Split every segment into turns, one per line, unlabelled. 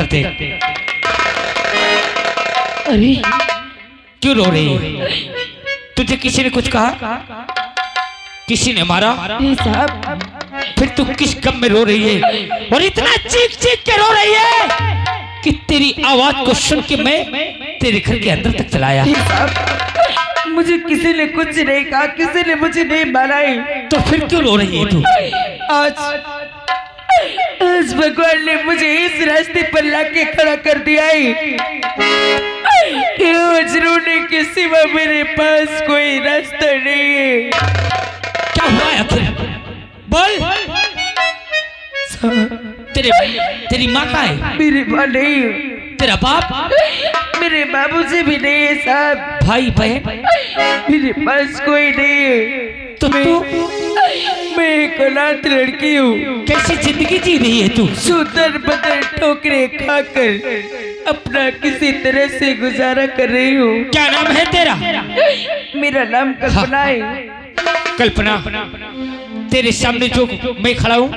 इधर देख।
अरे
क्यों रो रही है? तुझे किसी ने कुछ कहा? किसी ने मारा?
नहीं साहब।
फिर तू किस गम में रो रही है और इतना चीख चीख के रो रही है कि तेरी आवाज को सुन के मैं तेरे घर के अंदर तक चलाया।
साहब मुझे किसी ने कुछ नहीं कहा, किसी ने मुझे नहीं मारा है।
तो फिर क्यों रो रही है तू?
आज भगवान ने मुझे इस रास्ते पर लाके खड़ा कर दिया है। आज रोने के सिवा मेरे पास कोई रास्ता नहीं है।
क्या हुआ है आखिर? बोल। तेरी माँ का है?
मेरी माँ नहीं।
तेरा बाप?
मेरे बाबूजी भी नहीं है साहब।
भाई बहन?
मेरे पास कोई नहीं है।
तो तू?
मैं एक अनाथ लड़की हूँ।
कैसी जिंदगी जी रही है तू?
सुदर बदर ठोकरे खाकर अपना किसी तरह से गुजारा कर रही हूँ।
क्या नाम है तेरा?
मेरा नाम कल्पना है।
कल्पना, तेरे सामने जो मैं खड़ा हूँ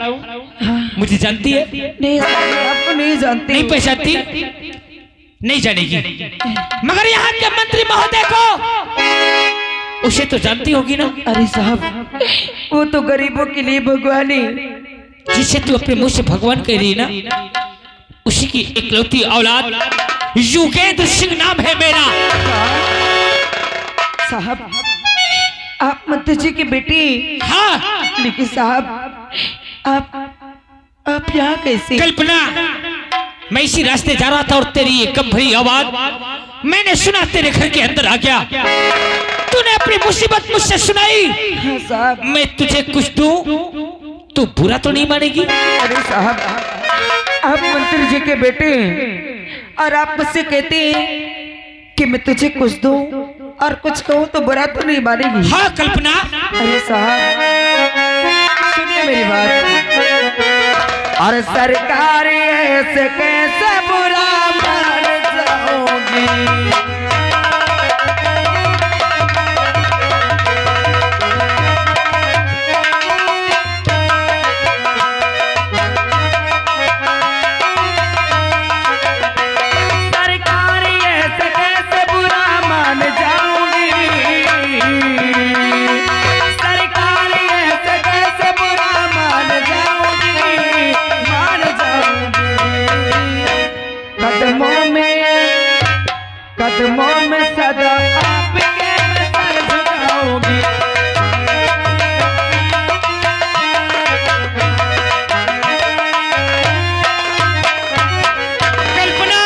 मुझे जानती है?
नहीं आपको नहीं जानती।
नहीं पहचानती? नहीं जानेगी, मगर यहाँ के मंत्री महोदय को उसे तो जानती होगी ना?
अरे साहब वो तो गरीबों के लिए भगवान है।
जिसे तू अपने मुंह से भगवान कह रही है ना, उसी की इकलौती औलाद युगेंद्र सिंह नाम है मेरा।
साहब आप मंत्री जी की बेटी?
हाँ।
लेकिन साहब आप यहाँ कैसे?
कल्पना, मैं इसी रास्ते जा रहा था और तेरी ये कम भरी आवाज मैंने सुना, तेरे घर के अंदर आ गया। तूने अपनी मुसीबत मुझसे सुनाई।
हाँ साहब।
मैं तुझे कुछ दूं तू बुरा तो नहीं मानेगी?
अरे साहब आप मंत्री जी के बेटे हैं और आप मुझसे कहते हैं कि मैं तुझे कुछ दूं और कुछ कहूं तो बुरा तो नहीं मानेगी?
हाँ कल्पना।
अरे साहब सुनिए मेरी बात। और सरकार ऐसे कैसे बुरा मान जाओगी? कदमों में सदा आपके मैं सर झुकाऊंगी।
कल्पना,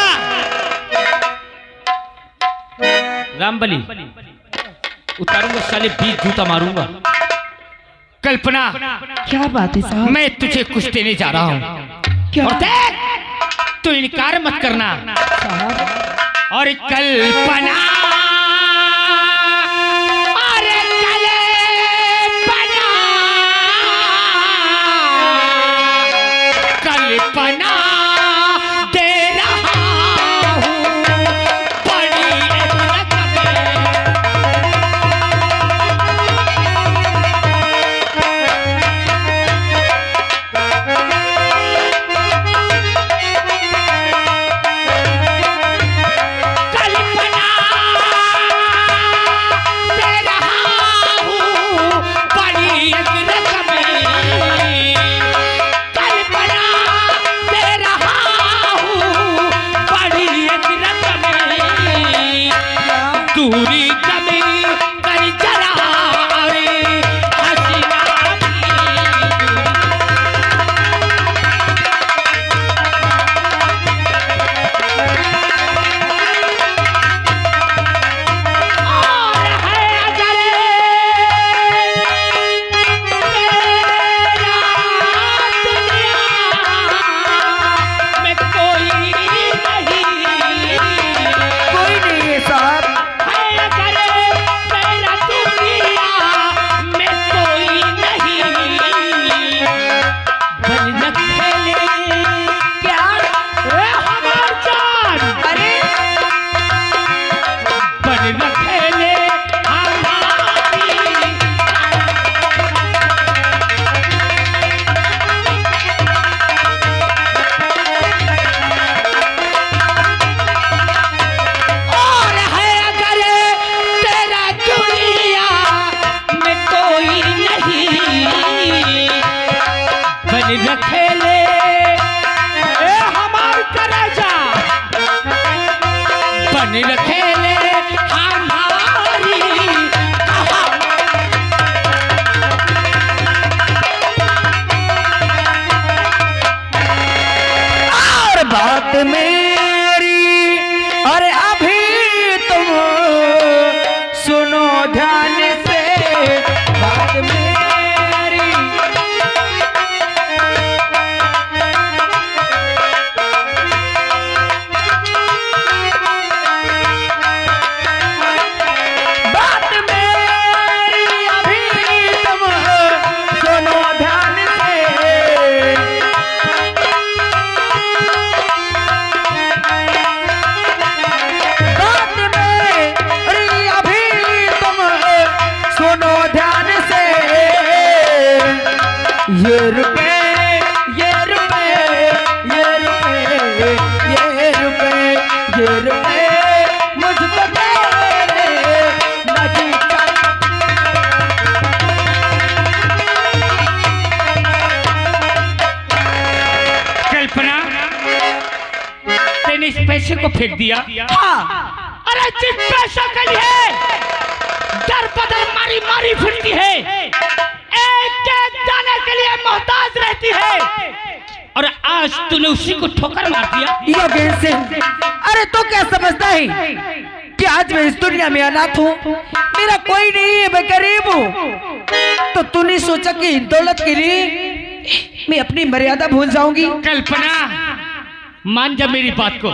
रामबली उतारूंगा साले, 20 जूता मारूंगा। कल्पना,
क्या बात है साहब?
मैं तुझे कुछ देने जा रहा हूँ।
क्या?
और देख, तू इनकार मत करना। और कल्पना, अरे कल्पना, कल्पना दे रहा हूँ बड़ी एक बन रखेले हमारी
और बात मेरी अरे अभी तुम सुनो ध्यान से बात मेरी ये रुपए ये रुपए ये रुपए ये रुपए ये रुपए मुझको तेरे नहीं
कल्पना तेने इस पैसे को फेंक दिया।
हाँ
अरे जिस पैसा के लिए दर बदर मारी मारी फिरती है, एक दाने के लिए मोहताज रहती है, और आज तूने उसी को ठोकर मार दिया।
योगेश सिंह, अरे तो क्या समझता है कि आज मैं इस दुनिया में अनाथ हूँ, मेरा कोई नहीं है, मैं गरीब हूँ। तो तूने सोचा कि इन दौलत के लिए मैं अपनी मर्यादा भूल जाऊंगी?
कल्पना मान जा मेरी बात को,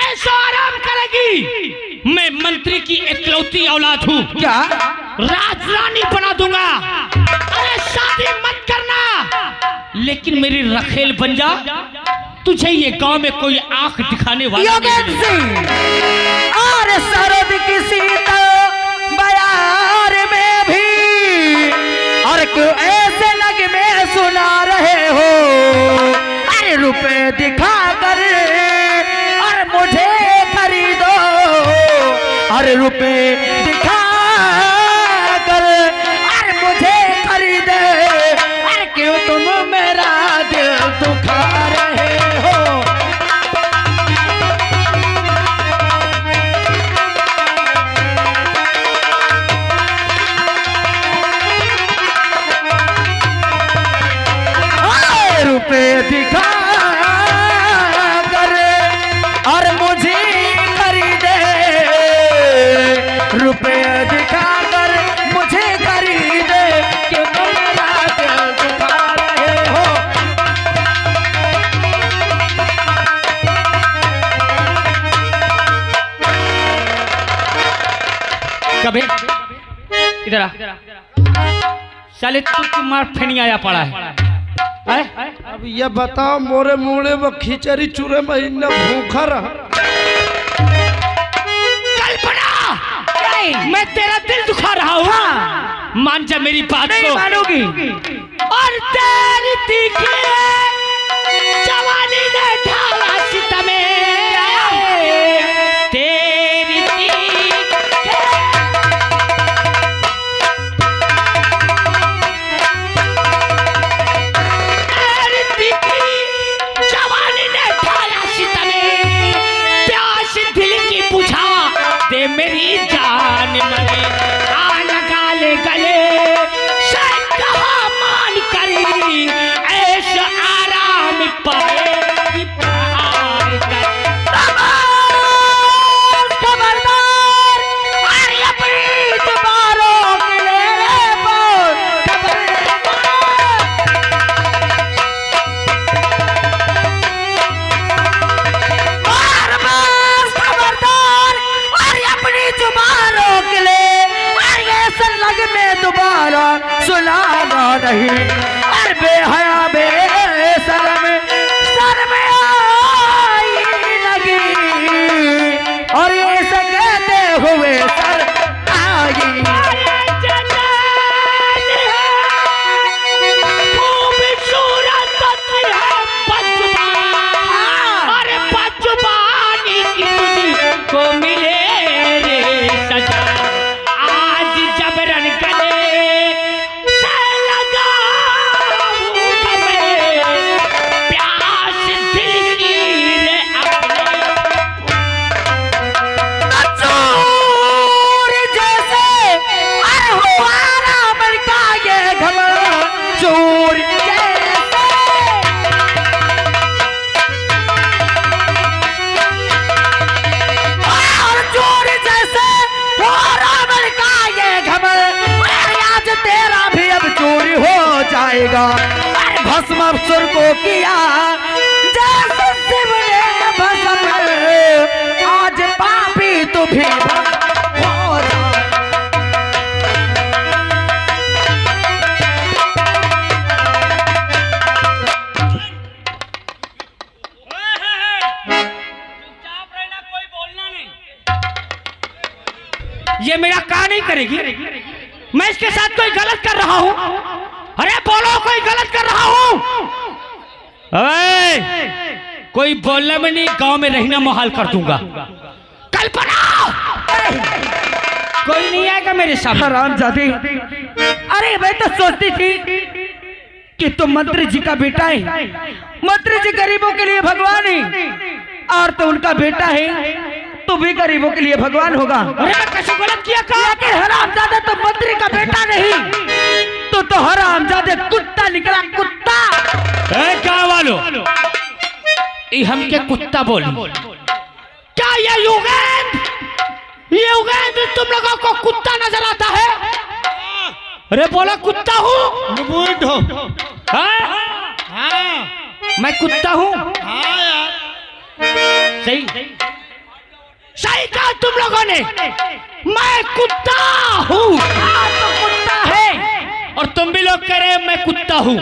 ऐसा आराम करेगी। मैं मंत्री की इकलौती औलाद हूँ,
क्या
राजरानी बना दूंगा। अरे शादी मत करना, लेकिन मेरी रखेल बन जा। तुझे ये गांव में कोई आंख दिखाने वाला
योगेश सिंह, और सरद किसी तो बयार में भी, और क्यों ऐसे लगे में सुना रहे हो? अरे रुपए दिखा कर और मुझे खरीदो, अरे रुपए दिखा कर और मुझे खरीदे, अरे क्यों तुम मेरा दिल दुखा रहे हो? रुपए दिखा कर और मुझे खरीदे, रुपए दिखा कर मुझे खरीदे, क्यों तुम मेरा दिल दुखा रहे हो?
कभी इधर आ साले, तू तुम्हार फेनी आया पड़ा है।
अब ये बताओ मोरे मुड़े वो खिचड़ी चूरे महीना भूखा रहा।
कल्पना, मैं तेरा दिल दुखा रहा हूँ।
हाँ।
मान जा मेरी बात
नहीं
को।
मानोगी?
और तेरी तीखी जवानी ने ढाला सितमे, तेरी तीखी जवानी ने ढाला सितमे, प्यास दिल की बुझा दे मेरी जान मने, आ लगा ले गले मान करी, ऐसा आराम पाए
खबरदार, अरे अपनी दोबारों के ले रे बोल, खबरदार, अरे अपनी जुबानों के ले, अरे ऐसा लग में दोबारा सुनाना नहीं, अरे बेहया बेशरम शर्म आई लगी, और ऐसा कहते हुए सर आई।
खूबसूरत है बदजुबान, अरे बदजुबानी की तुझको मिले रे सजा, आज जबरन गले से लगाऊं मैं, प्यास दिल की रे अपने।
जाएगा। भस्मासुर को किया जैसे शिव ने भस्म, आज पापी तू भी भस्म हो जा।
ये मेरा कहा नहीं करेगी। मैं इसके साथ कोई गलत कर रहा हूं। अरे बोलो, कोई गलत कर रहा हूं? अरे कोई बोलने में नहीं, गांव में रहना मुहाल कर दूंगा। कल्पना, कोई नहीं आएगा मेरे सामने।
हरामजादी, अरे मैं तो सोचती थी कि तुम मंत्री जी का बेटा है। मंत्री जी गरीबों के लिए भगवान है, और तो उनका बेटा है तो भी गरीबों के लिए भगवान होगा।
अरे मैं कैसे गलत किया?
कि हरामजादा तो मंत्री का बेटा नहीं, तो हरामजादे कुत्ता निकला, कुत्ता।
क्या वालो, हम क्या कुत्ता बोल? क्या ये युगेंद्र तुम लोगों को कुत्ता नजर आता है? अरे बोला कुत्ता हूँ। मैं कुत्ता हूँ? सही सही कहा तुम लोगों ने। मैं कुत्ता हूँ।
तो कुत्ता है,
और तुम भी लोग कह रहे हैं मैं कुत्ता हूँ,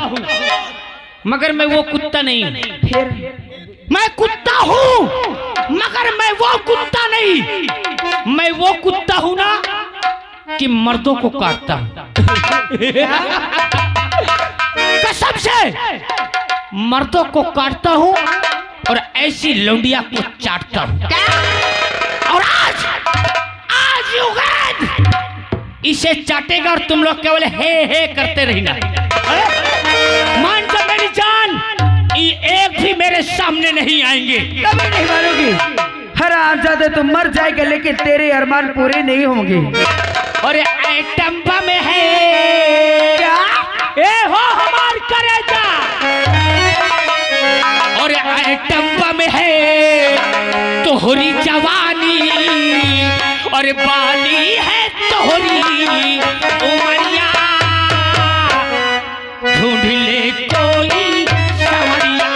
मगर मैं वो कुत्ता नहीं।
फिर
मैं कुत्ता हूँ मगर मैं वो कुत्ता नहीं। मैं वो कुत्ता हूँ ना कि मर्दों को काटता हूँ। कसम से मर्दों को काटता हूँ और ऐसी लौंडिया को चाटता हूँ। और आज युगेंद्र इसे चाटेगा और तुम लोग केवल हे करते रहना। मान जा मेरी जान, ये एक भी मेरे सामने नहीं आएंगे।
कभी नहीं मानोगी। हरामजादे तुम मर जाएगा, लेकिन तेरे अरमान पूरे नहीं होंगे।
और टंपा में है
क्या?
ए हो हमार करेजा। और टंपा में है तोहरी जवानी, और बाली है तोहरी उमरिया। ढूंढ ले कोई सवरिया।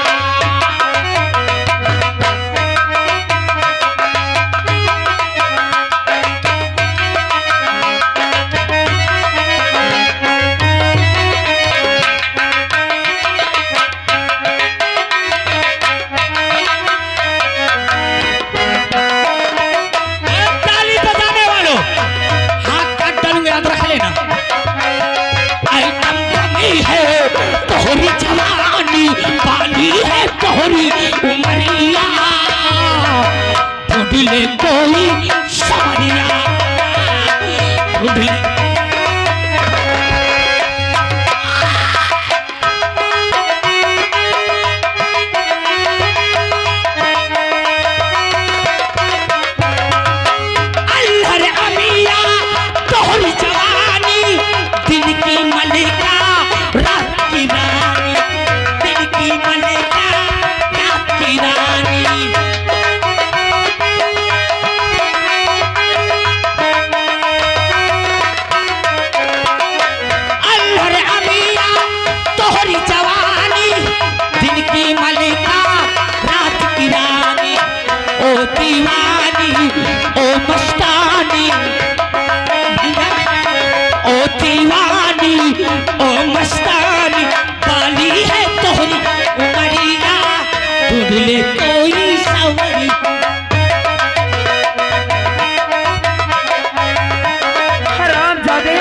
ताली बजाने वालों, हाथ काट डालूंगा, याद रख लेना। है तोहरी जवानी, पानी है तोहरी उमरिया। ढूंढ ले कोई सवरिया। ढूंढ ले अल्लाह रे अमिया, तोहरी जवानी, दिन की मलिका, रात की रानी, दिन की मलिका, रात की रानी। अल्लाह रे अमिया, तोहरी जवानी, दिन की मलिका, रात की रानी। ओ दीवानी, ओ मस्तानी, ओ दीवानी, ओ मस्तानी, बाली है तोहरी उमरिया। ढूंढ ले कोई सवरी।
हरामजादे,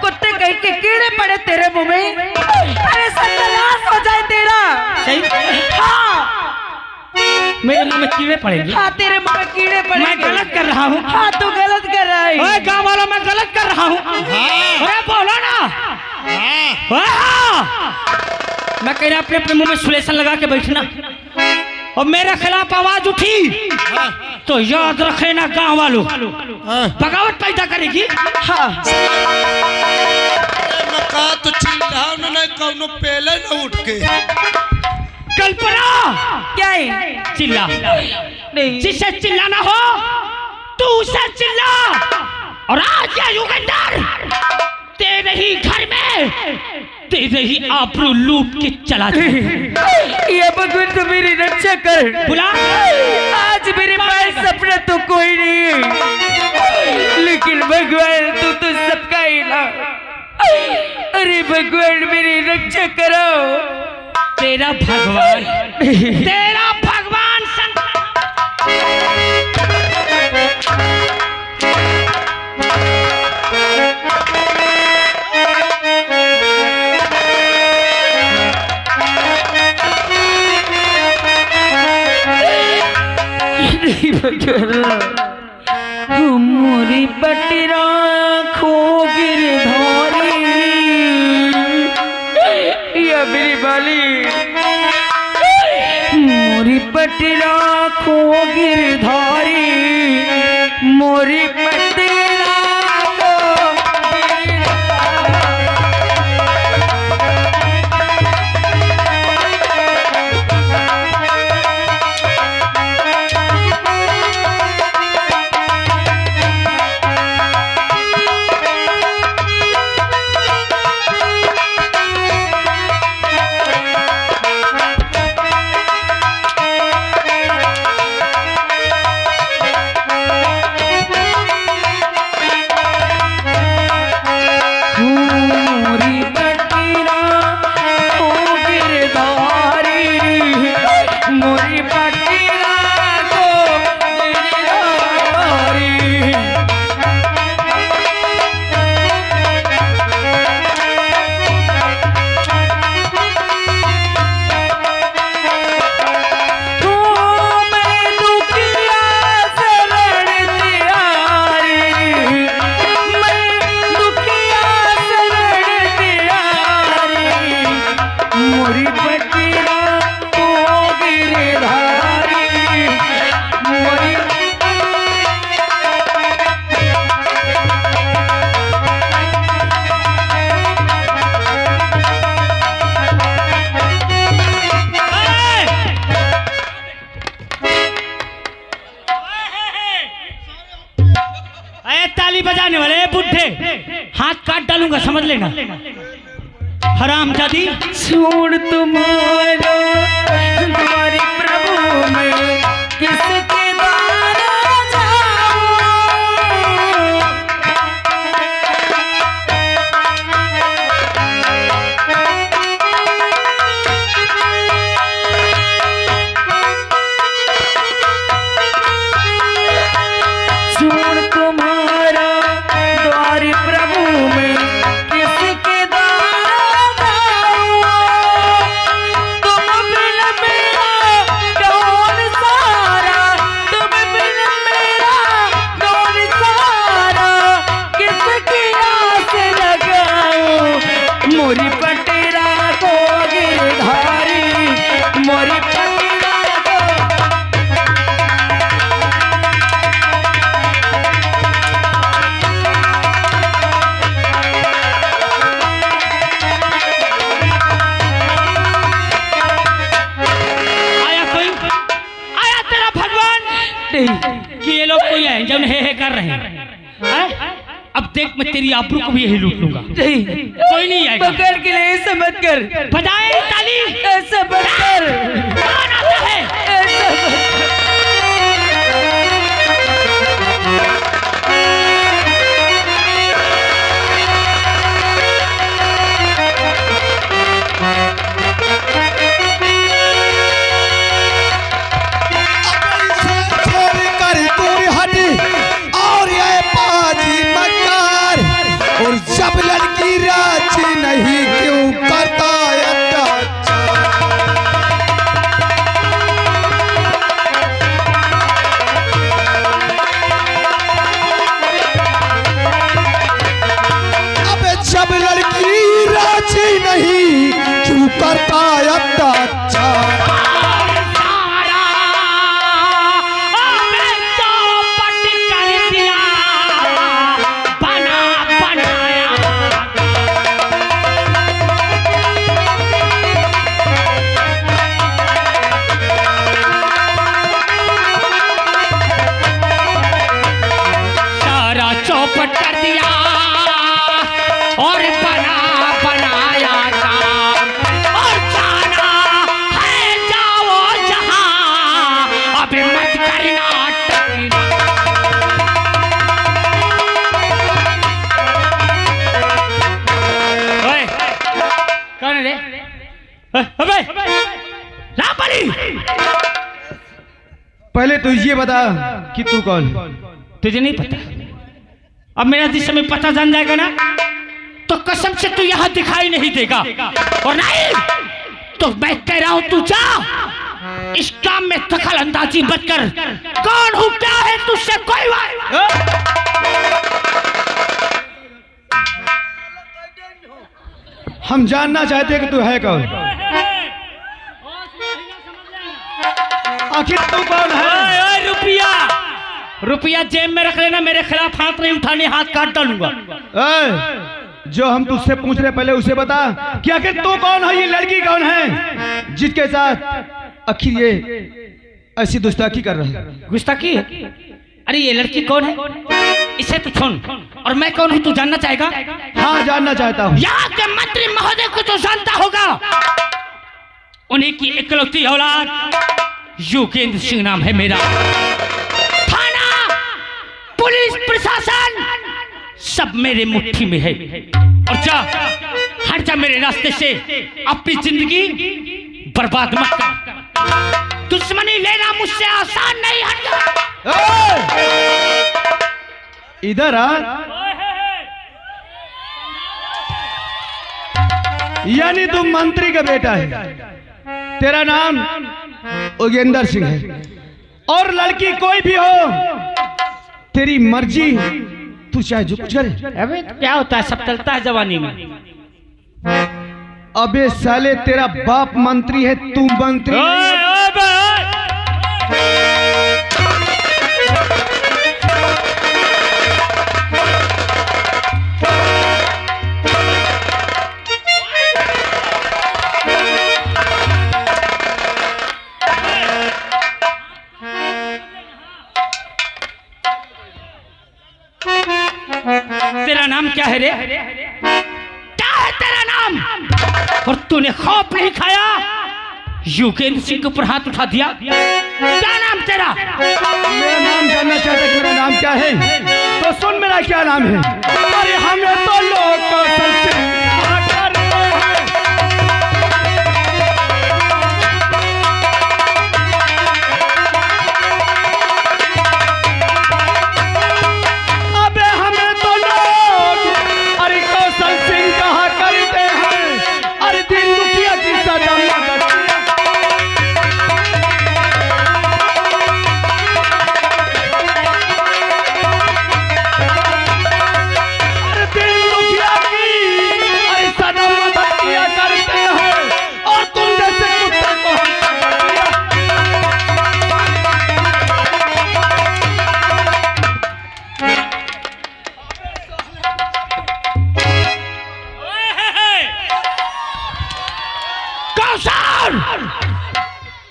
कुत्ते कहीं के कीड़े पड़े तेरे मुंह में। अरे सत्यानाश हो जाए तेरा।
सही?
हाँ
मेरे मुंह में कीड़े पड़ेंगे?
हाँ, तेरे मुंह में कीड़े पड़े।
मैं गलत कर रहा हूँ?
हाँ, तू गलत कर रहा है।
ओए गाँव वालों, मैं गलत कर रहा हूँ? अरे बोलो ना। मैं कह रहा अपने अपने मुंह में सुलेशन लगा के बैठना, और मेरे खिलाफ आवाज उठी तो याद रखे ना गाँव वालों, बगावत पैदा करेगी।
हाँ,
मैं कहा तो चिल्लाओ ना, नहीं कौनो पहले ना उठ के।
कल्पना,
क्या है?
चिल्ला
नहीं,
जिसे चिल्लाना हो तू उसे चिल्ला। और आज ये युगेंद्र तेरे ही घर में तेरे ही आबरू लूट के चला जाए।
ये भगवान तो मेरी रक्षा कर।
बुला।
आज मेरे पास सपना तो कोई नहीं है, लेकिन भगवान तू तो सबका इला। अरे भगवान मेरी रक्षा करो।
तेरा भगवान तेरा भगवान
मोरी पटरा खो गिरधारी या मेरी बाली। मोरी पटरा खो गिरधारी, मोरी पटरा खो
बजाने वाले बुढ़े हाथ काट डालूंगा, समझ लेना। हरामजादी।
छोड़ तुम्हारा तुम्हारे प्रभु में किसके द्वारा जाऊं। छोड़ तुम्हारा द्वार प्रभु में किसके द्वारा जाऊं। तुम बिन मेरा कौन सारा, तुम बिन मेरा कौन सारा, किसकी आस लगाऊं। मोरी पटेरा को गिरधारी, मोरी पटेरा को।
आया कोई? आया तेरा भगवान? कि ये लोग कोई है जब हे कर रहे हैं। अब देख मैं तेरी आबरू को भी यही लूट लूंगा। कोई नहीं आएगा।
पकड़ के लिए ऐसा मत कर।
बजाए ताली।
ऐसा मत कर।
कौन आता है?
ऐसा मत कर।
जब लड़की राजी नहीं क्यों करता ये बता कि तू कौन?
तुझे नहीं पता? अब मेरा जिस समय पता जान जाएगा ना तो कसम से तू यहाँ दिखाई नहीं देगा। और नहीं तो मैं कह रहा हूं तू जा, इस काम में दखल अंदाजी मत कर। कौन हूं, क्या है तुझसे कोई
हम जानना चाहते हैं कि तू है कौन, आखिर तू कौन है?
रुपया रुपया जेब में रख लेना, मेरे खिलाफ हाथ नहीं उठाने, हाथ काट डालूंगा।
जो हम तुझसे पूछ रहे पहले उसे बता कि आखिर तू कौन है, ये लड़की कौन है जिसके साथ आखिर ये ऐसी गुस्ताखी कर रहा है?
गुस्ताखी? अरे ये लड़की कौन है इसे तू छोड़, और मैं कौन हूं तू जानना चाहेगा?
हाँ जानना चाहता हूँ।
यहाँ के मंत्री महोदय को तो जानता होगा, उन्हीं की इकलौती औलाद योगेंद्र सिंह नाम है मेरा। थाना, पुलिस, प्रशासन सब मेरे मुट्ठी में है। और जा, हट जा मेरे रास्ते से, अपनी जिंदगी बर्बाद मत कर। दुश्मनी लेना मुझसे आसान नहीं, हट जा।
इधर आ। यानी तू मंत्री का बेटा है, तेरा नाम योगेंद्र सिंह है, और लड़की कोई भी हो तेरी मर्जी, तू चाहे जो कुछ करे।
अबे क्या होता है, सब चलता है जवानी में।
अबे साले तेरा बाप मंत्री है, तू मंत्री
तेरा नाम क्या है रे? क्या है तेरा नाम? और तूने खौफ नहीं खाया, योगेंद्र सिंह के ऊपर हाथ उठा दिया। क्या नाम तेरा?
मेरा नाम जानना चाहता है कि मेरा नाम क्या है? तो सुन मेरा क्या नाम है। अरे हमें तो लोग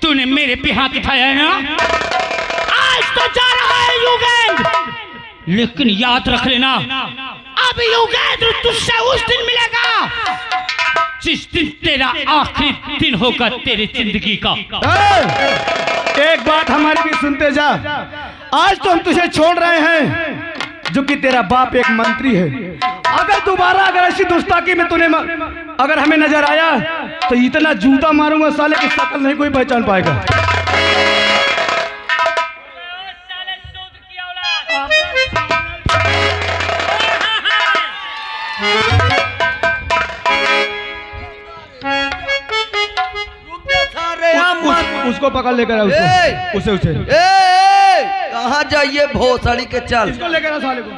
तूने मेरे पे हाथ उठाया है ना, आज तो जा रहा है योगेंद्र, लेकिन याद रख लेना, अब योगेंद्र तुझसे उस दिन मिलेगा जिस दिन तेरा आखिरी दिन होगा तेरी जिंदगी का।
एक बात हमारी भी सुनते जा, आज तो हम तुझे छोड़ रहे हैं जो कि तेरा बाप एक मंत्री है। अगर दोबारा अगर ऐसी गुस्ताखी में तूने अगर हमें नजर आया तो इतना जूता मारूंगा साले की शक्ल नहीं कोई पहचान पाएगा। उसको पकड़ लेकर आ, उसे उसे
कहाँ जाइए भोसड़ी के, चल
इसको लेकर आ साले को।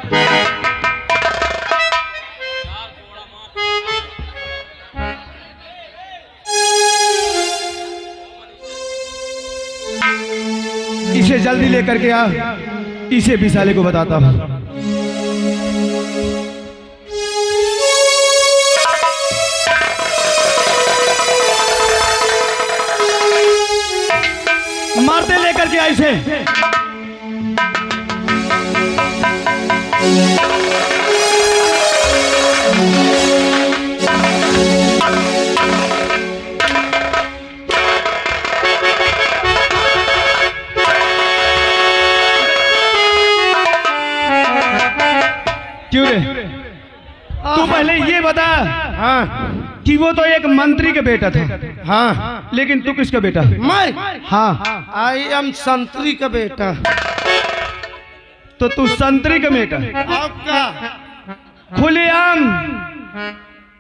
इसे जल्दी लेकर के आ, इसे भी साले को बताता हूँ। मारते लेकर के आ इसे। क्यों रे? तू पहले ये बता
हाँ
कि वो तो एक मंत्री का बेटा था,
हाँ
लेकिन तू किसका बेटा?
मैं
हाँ,
आई एम संतरी का बेटा।
तो तू संतरी का बेटा।
आपका
खुलेआम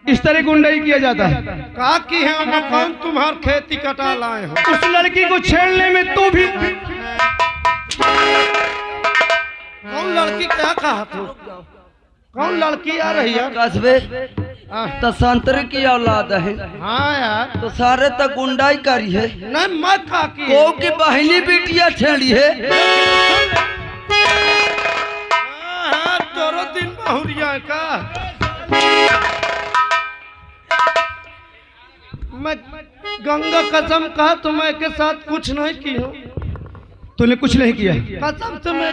इस तरह गुंडाई किया जाता है।
का की है मैं कौन तुम्हार खेती कटा लाए हो?
उस लड़की को छेड़ने में तू भी।
कौन लड़की क्या कहा तू? कौन लड़की आ रही है?
कसबे तो संतरे की औलाद है,
हाँ यार,
तो सारे तो गुंडाई करी है।
नहीं मैं का की
को की बहनी बिटिया छेड़ी है।
हाँ, तोरो दिन बहुरिया का। मैं गंगा कसम कहा तो मैं के साथ कुछ नहीं की हूँ।
तूने कुछ नहीं किया।
कसम से मैं